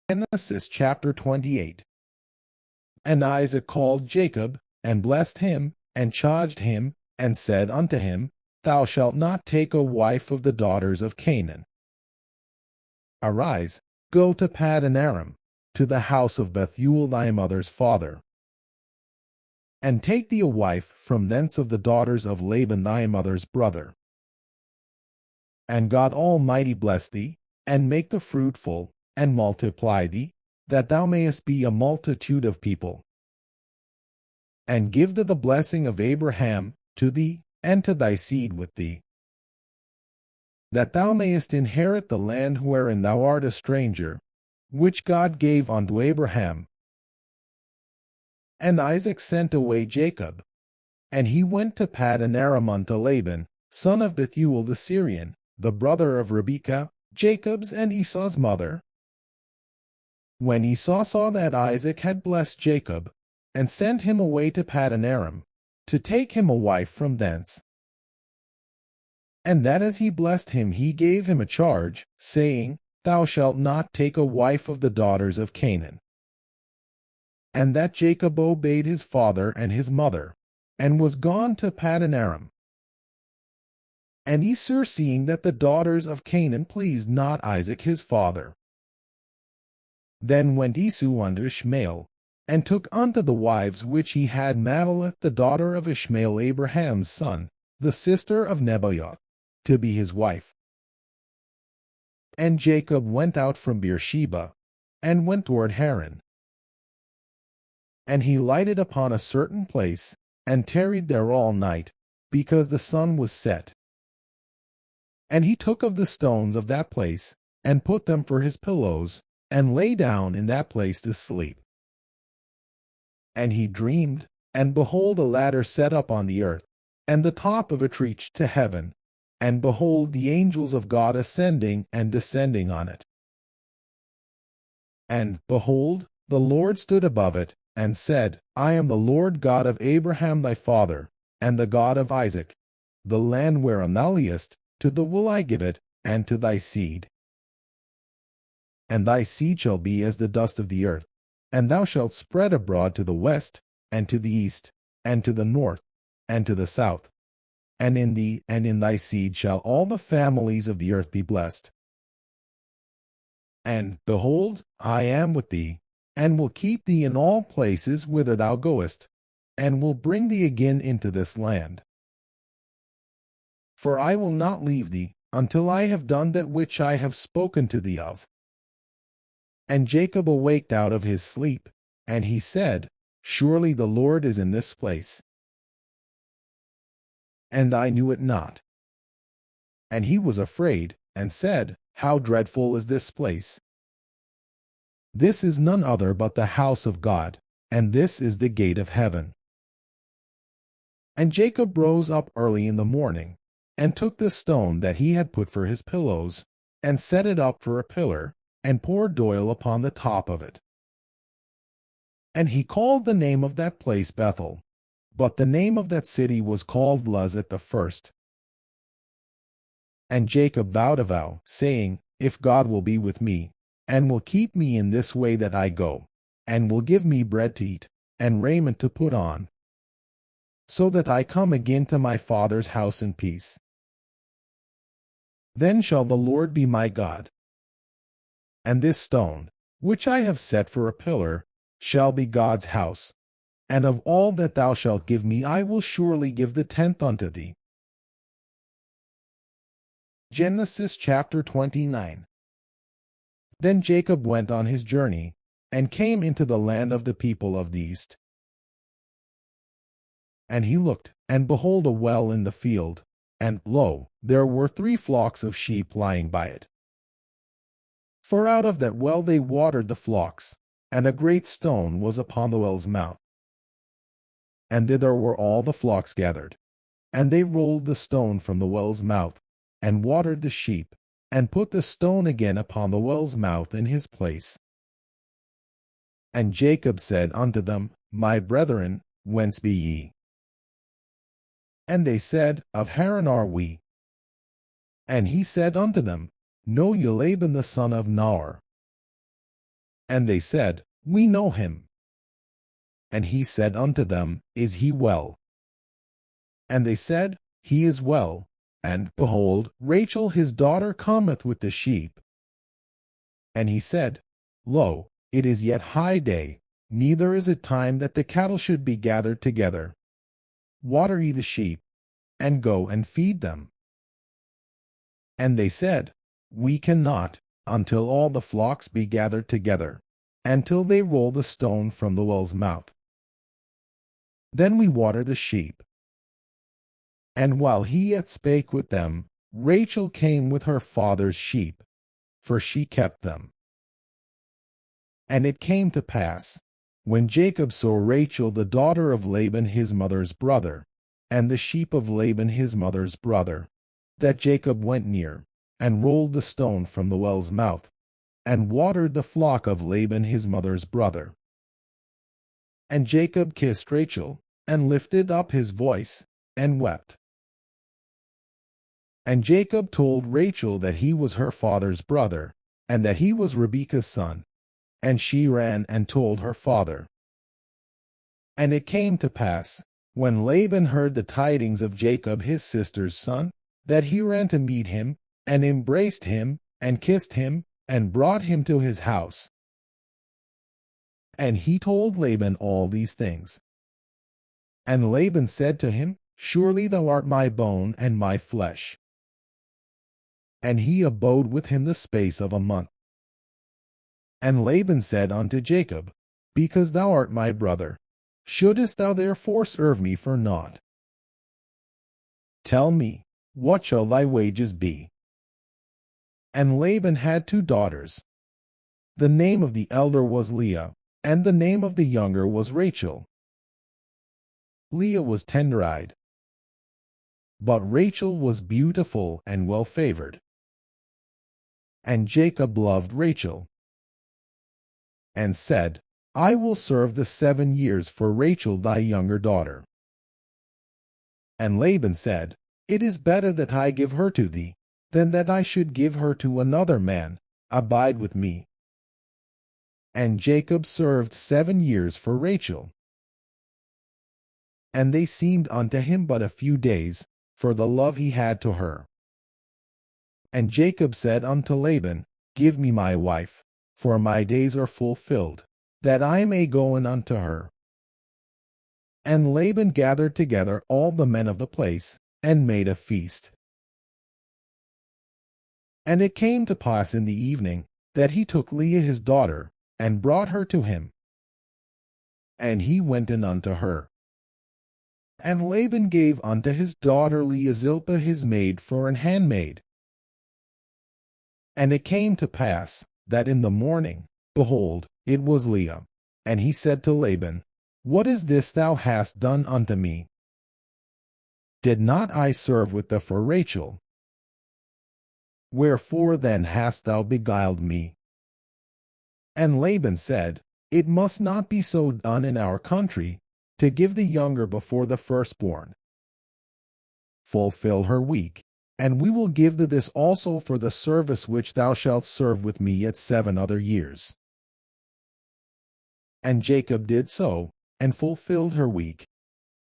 Genesis chapter 28. And Isaac called Jacob, and blessed him, and charged him, and said unto him, Thou shalt not take a wife of the daughters of Canaan. Arise, go to Paddan Aram, to the house of Bethuel thy mother's father. And take thee a wife from thence of the daughters of Laban thy mother's brother. And God Almighty bless thee, and make thee fruitful, and multiply thee, that thou mayest be a multitude of people. And give thee the blessing of Abraham to thee, and to thy seed with thee, that thou mayest inherit the land wherein thou art a stranger, which God gave unto Abraham. And Isaac sent away Jacob, and he went to Paddan Aram unto Laban, son of Bethuel the Syrian, the brother of Rebekah, Jacob's and Esau's mother. When Esau saw that Isaac had blessed Jacob, and sent him away to Paddan Aram, to take him a wife from thence, and that as he blessed him he gave him a charge, saying, Thou shalt not take a wife of the daughters of Canaan. And that Jacob obeyed his father and his mother, and was gone to Paddan Aram. And Esau, seeing that the daughters of Canaan pleased not Isaac his father, then went Esau unto Ishmael, and took unto the wives which he had Mahalath the daughter of Ishmael Abraham's son, the sister of Nebaioth, to be his wife. And Jacob went out from Beersheba, and went toward Haran. And he lighted upon a certain place, and tarried there all night, because the sun was set. And he took of the stones of that place, and put them for his pillows, and lay down in that place to sleep. And he dreamed, and behold, a ladder set up on the earth, and the top of it reached to heaven, and behold, the angels of God ascending and descending on it. And, behold, the Lord stood above it, and said, I am the Lord God of Abraham thy father, and the God of Isaac. The land whereon thou liest, to thee will I give it, and to thy seed. And thy seed shall be as the dust of the earth, and thou shalt spread abroad to the west, and to the east, and to the north, and to the south. And in thee and in thy seed shall all the families of the earth be blessed. And, behold, I am with thee, and will keep thee in all places whither thou goest, and will bring thee again into this land. For I will not leave thee, until I have done that which I have spoken to thee of. And Jacob awaked out of his sleep, and he said, Surely the Lord is in this place. And I knew it not. And he was afraid, and said, How dreadful is this place! This is none other but the house of God, and this is the gate of heaven. And Jacob rose up early in the morning, and took the stone that he had put for his pillows, and set it up for a pillar, and poured oil upon the top of it. And he called the name of that place Bethel, but the name of that city was called Luz at the first. And Jacob vowed a vow, saying, If God will be with me, and will keep me in this way that I go, and will give me bread to eat, and raiment to put on, so that I come again to my father's house in peace, then shall the Lord be my God. And this stone, which I have set for a pillar, shall be God's house. And of all that thou shalt give me I will surely give the tenth unto thee. Genesis chapter 29. Then Jacob went on his journey, and came into the land of the people of the east. And he looked, and behold a well in the field, and, lo, there were 3 flocks of sheep lying by it. For out of that well they watered the flocks, and a great stone was upon the well's mouth. And thither were all the flocks gathered. And they rolled the stone from the well's mouth, and watered the sheep, and put the stone again upon the well's mouth in his place. And Jacob said unto them, My brethren, whence be ye? And they said, Of Haran are we. And he said unto them, Know ye Laban the son of Nahor? And they said, We know him. And he said unto them, Is he well? And they said, He is well. And, behold, Rachel his daughter cometh with the sheep. And he said, Lo, it is yet high day, neither is it time that the cattle should be gathered together. Water ye the sheep, and go and feed them. And they said, We cannot, until all the flocks be gathered together, until they roll the stone from the well's mouth. Then we water the sheep. And while he yet spake with them, Rachel came with her father's sheep, for she kept them. And it came to pass, when Jacob saw Rachel the daughter of Laban his mother's brother, and the sheep of Laban his mother's brother, that Jacob went near, and rolled the stone from the well's mouth, and watered the flock of Laban his mother's brother. And Jacob kissed Rachel, and lifted up his voice, and wept. And Jacob told Rachel that he was her father's brother, and that he was Rebekah's son. And she ran and told her father. And it came to pass, when Laban heard the tidings of Jacob his sister's son, that he ran to meet him, and embraced him, and kissed him, and brought him to his house. And he told Laban all these things. And Laban said to him, Surely thou art my bone and my flesh. And he abode with him the space of a month. And Laban said unto Jacob, Because thou art my brother, shouldest thou therefore serve me for naught? Tell me, what shall thy wages be? And Laban had 2 daughters. The name of the elder was Leah, and the name of the younger was Rachel. Leah was tender-eyed, but Rachel was beautiful and well-favored. And Jacob loved Rachel, and said, I will serve the 7 years for Rachel thy younger daughter. And Laban said, It is better that I give her to thee, than that I should give her to another man. Abide with me. And Jacob served 7 years for Rachel. And they seemed unto him but a few days, for the love he had to her. And Jacob said unto Laban, Give me my wife, for my days are fulfilled, that I may go in unto her. And Laban gathered together all the men of the place, and made a feast. And it came to pass in the evening, that he took Leah his daughter, and brought her to him. And he went in unto her. And Laban gave unto his daughter Leah Zilpah his maid for an handmaid. And it came to pass, that in the morning, behold, it was Leah. And he said to Laban, What is this thou hast done unto me? Did not I serve with thee for Rachel? Wherefore then hast thou beguiled me? And Laban said, It must not be so done in our country, to give the younger before the firstborn. Fulfill her week, and we will give thee this also for the service which thou shalt serve with me yet 7 other years. And Jacob did so, and fulfilled her week.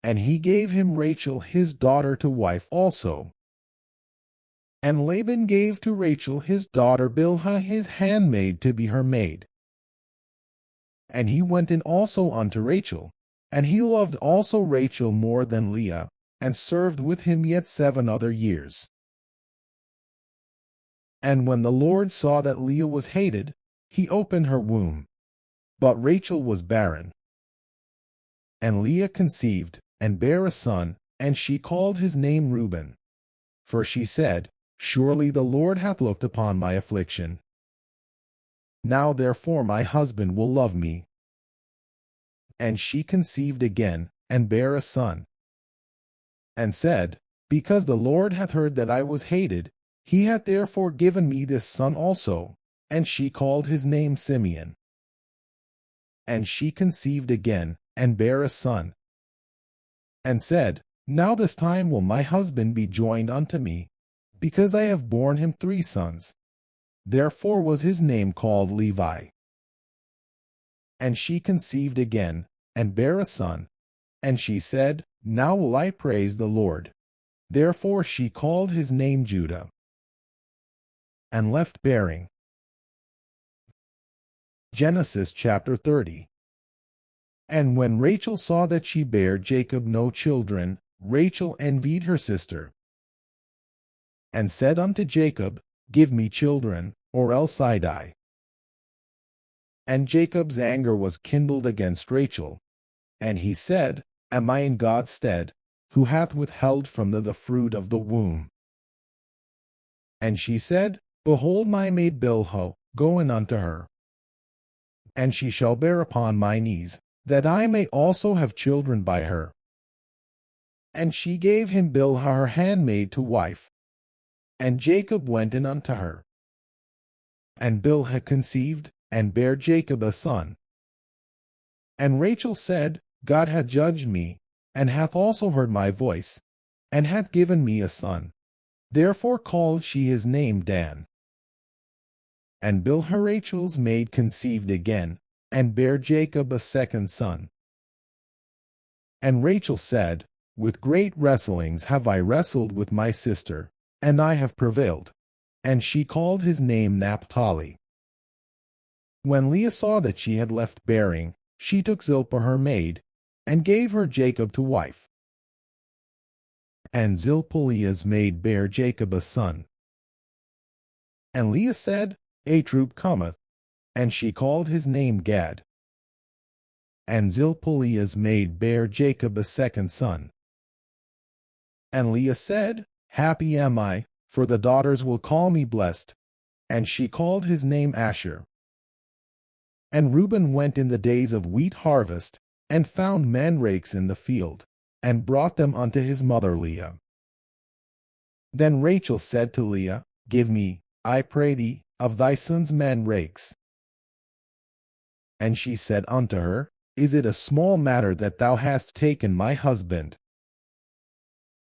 And he gave him Rachel his daughter to wife also. And Laban gave to Rachel his daughter Bilhah his handmaid to be her maid. And he went in also unto Rachel, and he loved also Rachel more than Leah, and served with him yet 7 other years. And when the Lord saw that Leah was hated, he opened her womb. But Rachel was barren. And Leah conceived, and bare a son, and she called his name Reuben. For she said, Surely the Lord hath looked upon my affliction. Now therefore my husband will love me. And she conceived again, and bare a son. And said, Because the Lord hath heard that I was hated, he hath therefore given me this son also. And she called his name Simeon. And she conceived again, and bare a son. And said, Now this time will my husband be joined unto me, because I have borne him 3 sons. Therefore was his name called Levi. And she conceived again, and bare a son. And she said, Now will I praise the Lord. Therefore she called his name Judah, and left bearing. Genesis chapter 30. And when Rachel saw that she bare Jacob no children, Rachel envied her sister, and said unto Jacob, Give me children, or else I die. And Jacob's anger was kindled against Rachel, and he said, Am I in God's stead, who hath withheld from thee the fruit of the womb? And she said, Behold my maid Bilhah, go in unto her, and she shall bear upon my knees, that I may also have children by her. And she gave him Bilhah her handmaid to wife. And Jacob went in unto her. And Bilhah conceived, and bare Jacob a son. And Rachel said, God hath judged me, and hath also heard my voice, and hath given me a son. Therefore called she his name Dan. And Bilhah Rachel's maid conceived again, and bare Jacob a second son. And Rachel said, With great wrestlings have I wrestled with my sister, and I have prevailed. And she called his name Naphtali. When Leah saw that she had left bearing, she took Zilpah her maid, and gave her Jacob to wife. And Zilpah Leah's maid bare Jacob a son. And Leah said, A troop cometh, and she called his name Gad. And Zilpah Leah's maid bare Jacob a second son. And Leah said, Happy am I, for the daughters will call me blessed. And she called his name Asher. And Reuben went in the days of wheat harvest, and found mandrakes in the field, and brought them unto his mother Leah. Then Rachel said to Leah, Give me, I pray thee, of thy son's mandrakes. And she said unto her, Is it a small matter that thou hast taken my husband?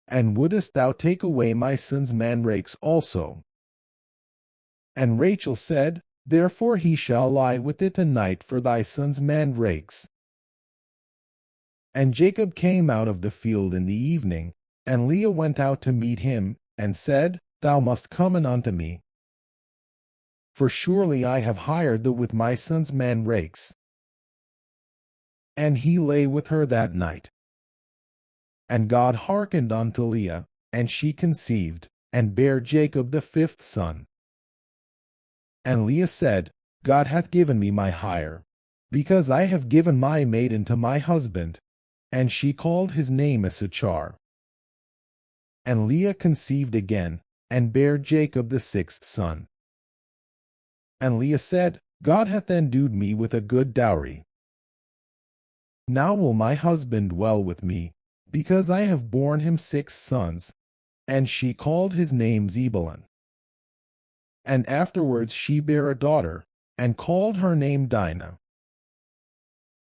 And wouldest thou take away my son's mandrakes also? And Rachel said, Therefore he shall lie with it tonight for thy son's mandrakes. And Jacob came out of the field in the evening, and Leah went out to meet him, and said, Thou must come in unto me. For surely I have hired thee with my son's mandrakes. And he lay with her that night. And God hearkened unto Leah, and she conceived, and bare Jacob the fifth son. And Leah said, God hath given me my hire, because I have given my maiden to my husband. And she called his name Issachar. And Leah conceived again, and bare Jacob the sixth son. And Leah said, God hath endued me with a good dowry. Now will my husband dwell with me, because I have borne him 6 sons. And she called his name Zebulun. And afterwards she bare a daughter, and called her name Dinah.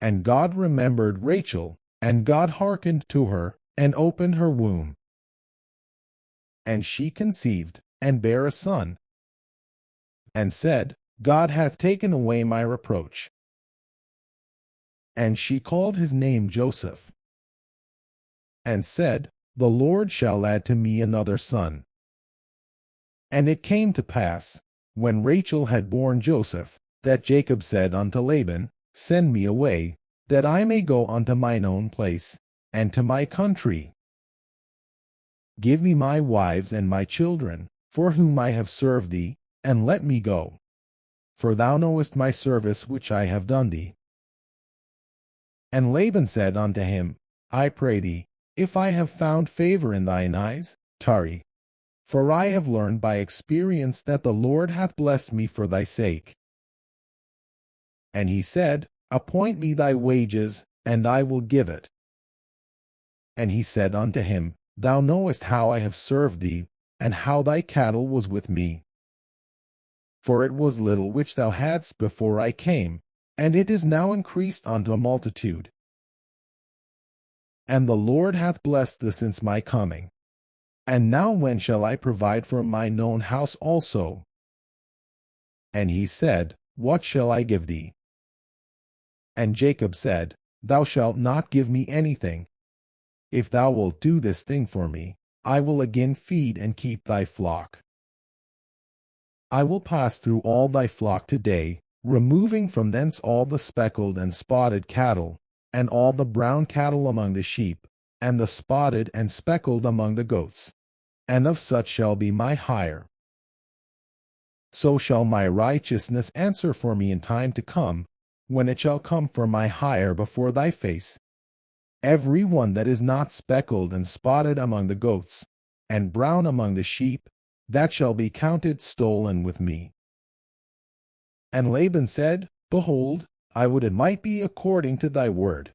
And God remembered Rachel, and God hearkened to her, and opened her womb. And she conceived, and bare a son, and said, God hath taken away my reproach. And she called his name Joseph, and said, The Lord shall add to me another son. And it came to pass, when Rachel had borne Joseph, that Jacob said unto Laban, Send me away, that I may go unto mine own place, and to my country. Give me my wives and my children, for whom I have served thee, and let me go. For thou knowest my service which I have done thee. And Laban said unto him, I pray thee, if I have found favor in thine eyes, tarry. For I have learned by experience that the Lord hath blessed me for thy sake. And he said, Appoint me thy wages, and I will give it. And he said unto him, Thou knowest how I have served thee, and how thy cattle was with me. For it was little which thou hadst before I came, and it is now increased unto a multitude. And the Lord hath blessed thee since my coming. And now when shall I provide for mine own house also? And he said, What shall I give thee? And Jacob said, Thou shalt not give me anything. If thou wilt do this thing for me, I will again feed and keep thy flock. I will pass through all thy flock today, removing from thence all the speckled and spotted cattle, and all the brown cattle among the sheep, and the spotted and speckled among the goats. And of such shall be my hire. So shall my righteousness answer for me in time to come, when it shall come for my hire before thy face. Every one that is not speckled and spotted among the goats, and brown among the sheep, that shall be counted stolen with me. And Laban said, Behold, I would it might be according to thy word.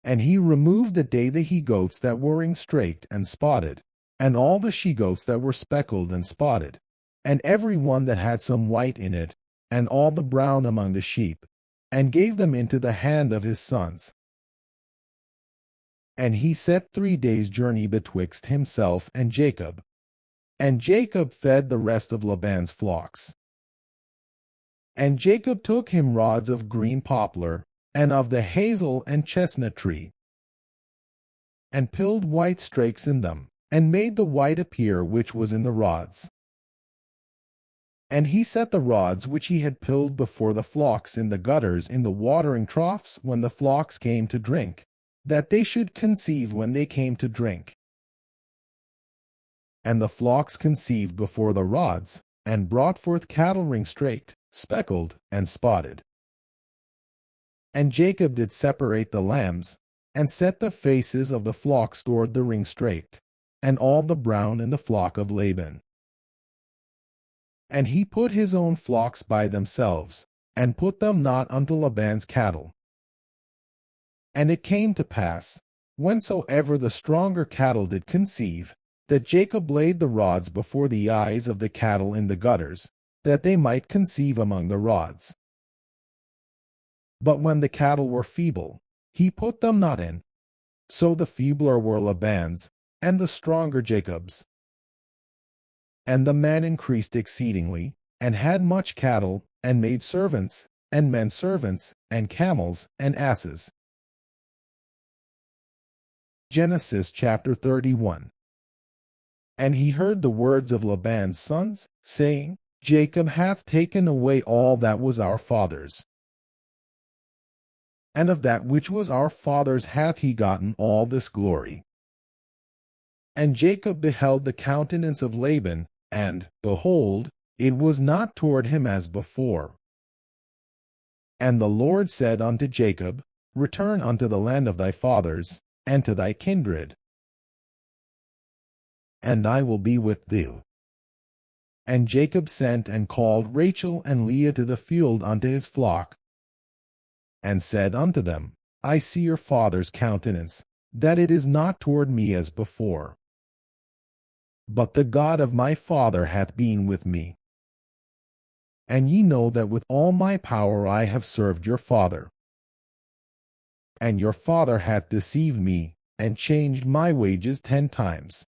And he removed the day the he-goats that were ringstraked and spotted, and all the she-goats that were speckled and spotted, and every one that had some white in it, and all the brown among the sheep, and gave them into the hand of his sons. And he set 3 days' journey betwixt himself and Jacob. And Jacob fed the rest of Laban's flocks. And Jacob took him rods of green poplar, and of the hazel and chestnut tree, and pilled white strakes in them, and made the white appear which was in the rods. And he set the rods which he had pilled before the flocks in the gutters in the watering troughs when the flocks came to drink, that they should conceive when they came to drink. And the flocks conceived before the rods, and brought forth cattle ringstraked, speckled, and spotted. And Jacob did separate the lambs, and set the faces of the flocks toward the ringstraked, and all the brown in the flock of Laban. And he put his own flocks by themselves, and put them not unto Laban's cattle. And it came to pass, whensoever the stronger cattle did conceive, that Jacob laid the rods before the eyes of the cattle in the gutters, that they might conceive among the rods. But when the cattle were feeble, he put them not in. So the feebler were Laban's, and the stronger Jacob's. And the man increased exceedingly, and had much cattle, and made servants, and men servants, and camels, and asses. Genesis chapter 31. And he heard the words of Laban's sons, saying, Jacob hath taken away all that was our father's. And of that which was our father's hath he gotten all this glory. And Jacob beheld the countenance of Laban, and, behold, it was not toward him as before. And the Lord said unto Jacob, Return unto the land of thy fathers, and to thy kindred, and I will be with thee. And Jacob sent and called Rachel and Leah to the field unto his flock, and said unto them, I see your father's countenance, that it is not toward me as before. But the God of my father hath been with me. And ye know that with all my power I have served your father. And your father hath deceived me, and changed my wages 10 times.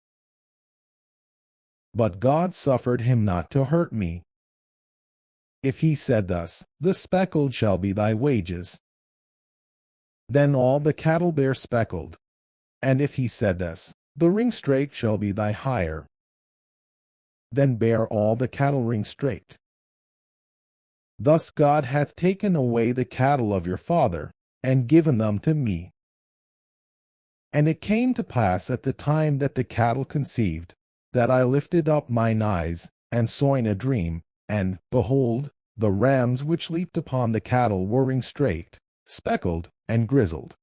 But God suffered him not to hurt me. If he said thus, The speckled shall be thy wages, then all the cattle bear speckled. And if he said thus, The ringstraked shall be thy hire, then bear all the cattle ringstraked. Thus God hath taken away the cattle of your father, and given them to me. And it came to pass at the time that the cattle conceived, that I lifted up mine eyes, and saw in a dream, and, behold, the rams which leaped upon the cattle were ringstraked, speckled, and grizzled.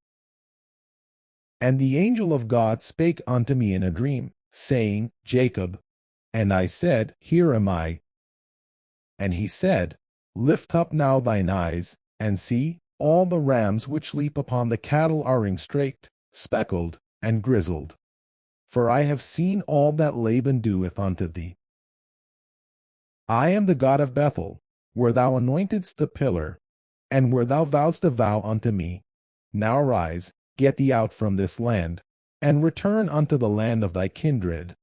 And the angel of God spake unto me in a dream, saying, Jacob. And I said, Here am I. And he said, Lift up now thine eyes, and see, all the rams which leap upon the cattle are ringstraked, speckled, and grizzled. For I have seen all that Laban doeth unto thee. I am the God of Bethel, where thou anointedst the pillar, and where thou vowedst a vow unto me. Now arise, get thee out from this land, and return unto the land of thy kindred.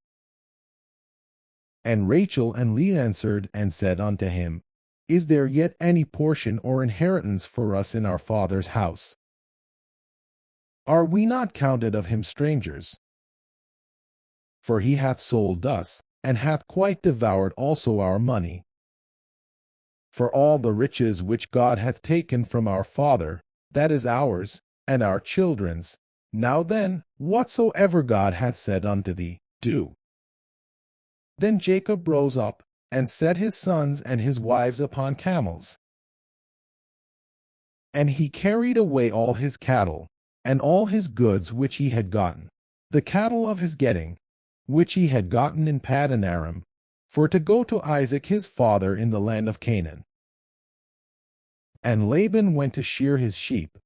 And Rachel and Leah answered and said unto him, Is there yet any portion or inheritance for us in our father's house? Are we not counted of him strangers? For he hath sold us, and hath quite devoured also our money. For all the riches which God hath taken from our father, that is ours, and our children's. Now then, whatsoever God hath said unto thee, do. Then Jacob rose up, and set his sons and his wives upon camels. And he carried away all his cattle, and all his goods which he had gotten, the cattle of his getting, which he had gotten in Paddan Aram, for to go to Isaac his father in the land of Canaan. And Laban went to shear his sheep,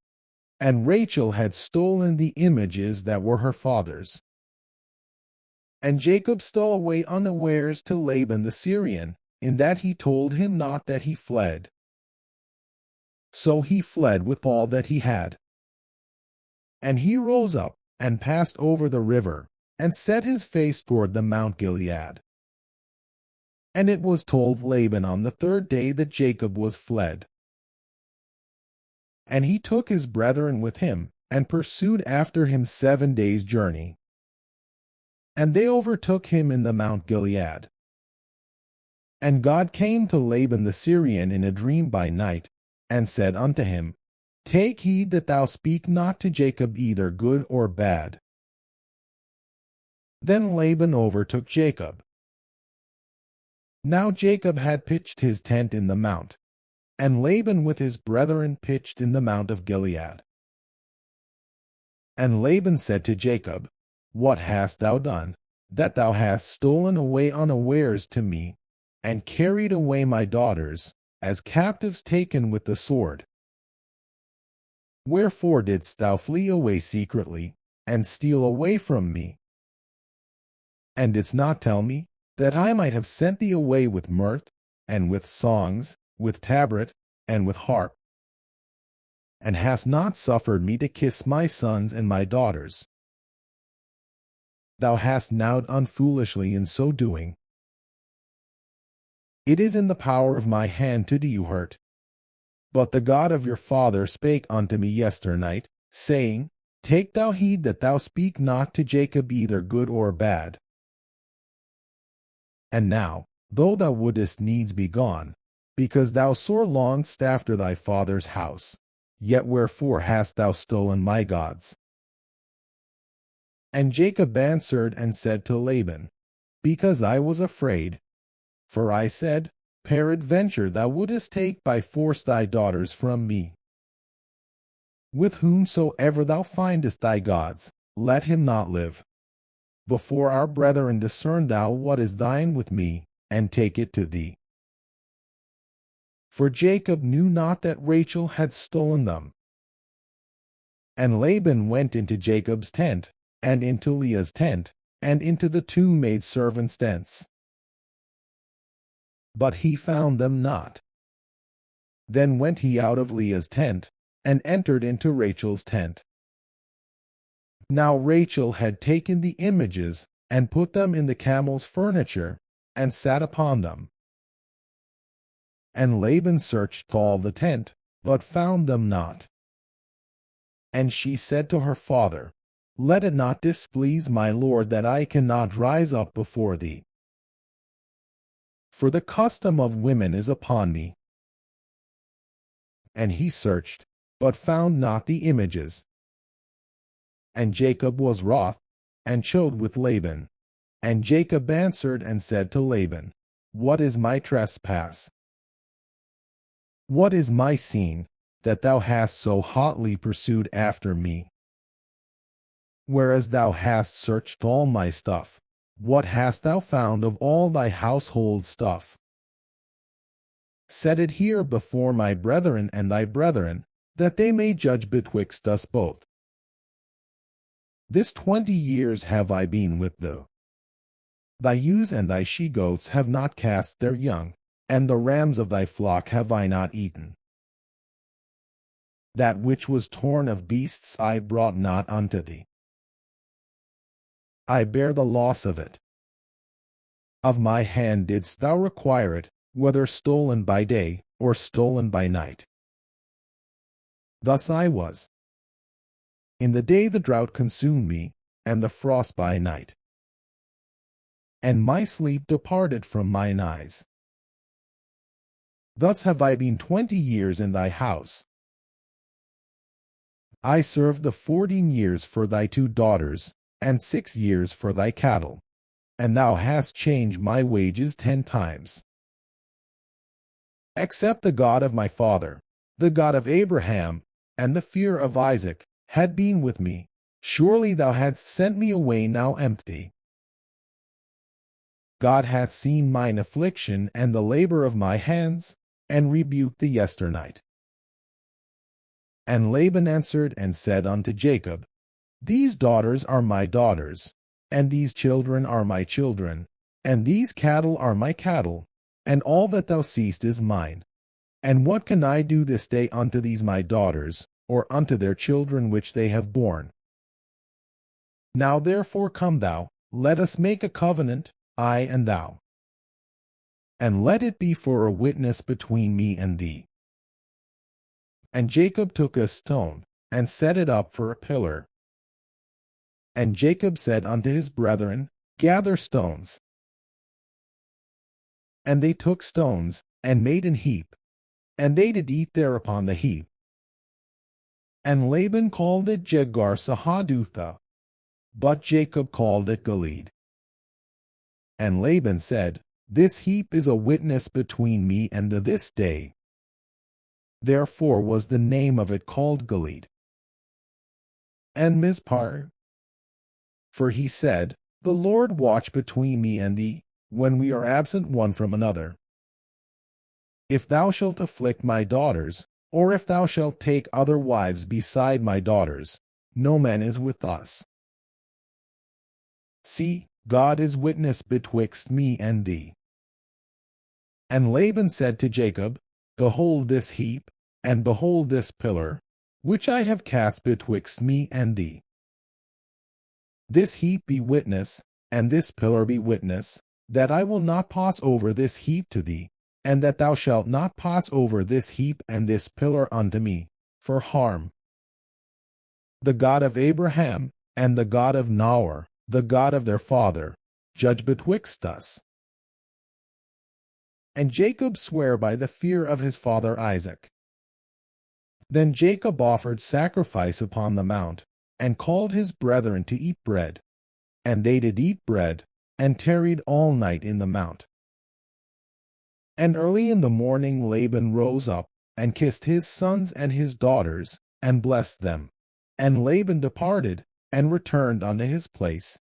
and Rachel had stolen the images that were her father's. And Jacob stole away unawares to Laban the Syrian, in that he told him not that he fled. So he fled with all that he had. And he rose up, and passed over the river, and set his face toward the Mount Gilead. And it was told Laban on the third day that Jacob was fled. And he took his brethren with him, and pursued after him 7 days' journey. And they overtook him in the Mount Gilead. And God came to Laban the Syrian in a dream by night, and said unto him, Take heed that thou speak not to Jacob either good or bad. Then Laban overtook Jacob. Now Jacob had pitched his tent in the mount, and Laban with his brethren pitched in the mount of Gilead. And Laban said to Jacob, What hast thou done, that thou hast stolen away unawares to me, and carried away my daughters, as captives taken with the sword? Wherefore didst thou flee away secretly, and steal away from me? And didst not tell me, that I might have sent thee away with mirth, and with songs, with tabret, and with harp? And hast not suffered me to kiss my sons and my daughters. Thou hast now done foolishly in so doing. It is in the power of my hand to do you hurt. But the God of your father spake unto me yesternight, saying, Take thou heed that thou speak not to Jacob either good or bad. And now, though thou wouldest needs be gone, because thou sore longedst after thy father's house, yet wherefore hast thou stolen my gods? And Jacob answered and said to Laban, Because I was afraid. For I said, Peradventure thou wouldest take by force thy daughters from me. With whomsoever thou findest thy gods, let him not live. Before our brethren discern thou what is thine with me, and take it to thee. For Jacob knew not that Rachel had stolen them. And Laban went into Jacob's tent, and into Leah's tent, and into the 2 maidservants' tents. But he found them not. Then went he out of Leah's tent, and entered into Rachel's tent. Now Rachel had taken the images, and put them in the camel's furniture, and sat upon them. And Laban searched all the tent, but found them not. And she said to her father, Let it not displease my lord that I cannot rise up before thee. For the custom of women is upon me. And he searched, but found not the images. And Jacob was wroth, and chode with Laban. And Jacob answered and said to Laban, What is my trespass? What is my sin, that thou hast so hotly pursued after me? Whereas thou hast searched all my stuff, what hast thou found of all thy household stuff? Set it here before my brethren and thy brethren, that they may judge betwixt us both. This 20 years have I been with thee. Thy ewes and thy she-goats have not cast their young, and the rams of thy flock have I not eaten. That which was torn of beasts I brought not unto thee. I bear the loss of it. Of my hand didst thou require it, whether stolen by day or stolen by night. Thus I was. In the day the drought consumed me, and the frost by night. And my sleep departed from mine eyes. Thus have I been 20 years in thy house. I served the 14 years for thy 2 daughters, and 6 years for thy cattle, and thou hast changed my wages 10 times. Except the God of my father, the God of Abraham, and the fear of Isaac, had been with me, surely thou hadst sent me away now empty. God hath seen mine affliction and the labor of my hands, and rebuked the yesternight. And Laban answered and said unto Jacob, These daughters are my daughters, and these children are my children, and these cattle are my cattle, and all that thou seest is mine. And what can I do this day unto these my daughters, or unto their children which they have borne? Now therefore come thou, let us make a covenant, I and thou. And let it be for a witness between me and thee. And Jacob took a stone, and set it up for a pillar. And Jacob said unto his brethren, Gather stones. And they took stones, and made an heap, and they did eat there upon the heap. And Laban called it Jegar-sahadutha, but Jacob called it Gilead. And Laban said, This heap is a witness between me and this day. Therefore was the name of it called Gilead. And Mizpar, for he said, The Lord watch between me and thee, when we are absent one from another. If thou shalt afflict my daughters, or if thou shalt take other wives beside my daughters, no man is with us. See, God is witness betwixt me and thee. And Laban said to Jacob, Behold this heap, and behold this pillar, which I have cast betwixt me and thee. This heap be witness, and this pillar be witness, that I will not pass over this heap to thee, and that thou shalt not pass over this heap and this pillar unto me, for harm. The God of Abraham, and the God of Nahor, the God of their father, judge betwixt us. And Jacob sware by the fear of his father Isaac. Then Jacob offered sacrifice upon the mount, and called his brethren to eat bread. And they did eat bread, and tarried all night in the mount. And early in the morning Laban rose up, and kissed his sons and his daughters, and blessed them. And Laban departed, and returned unto his place,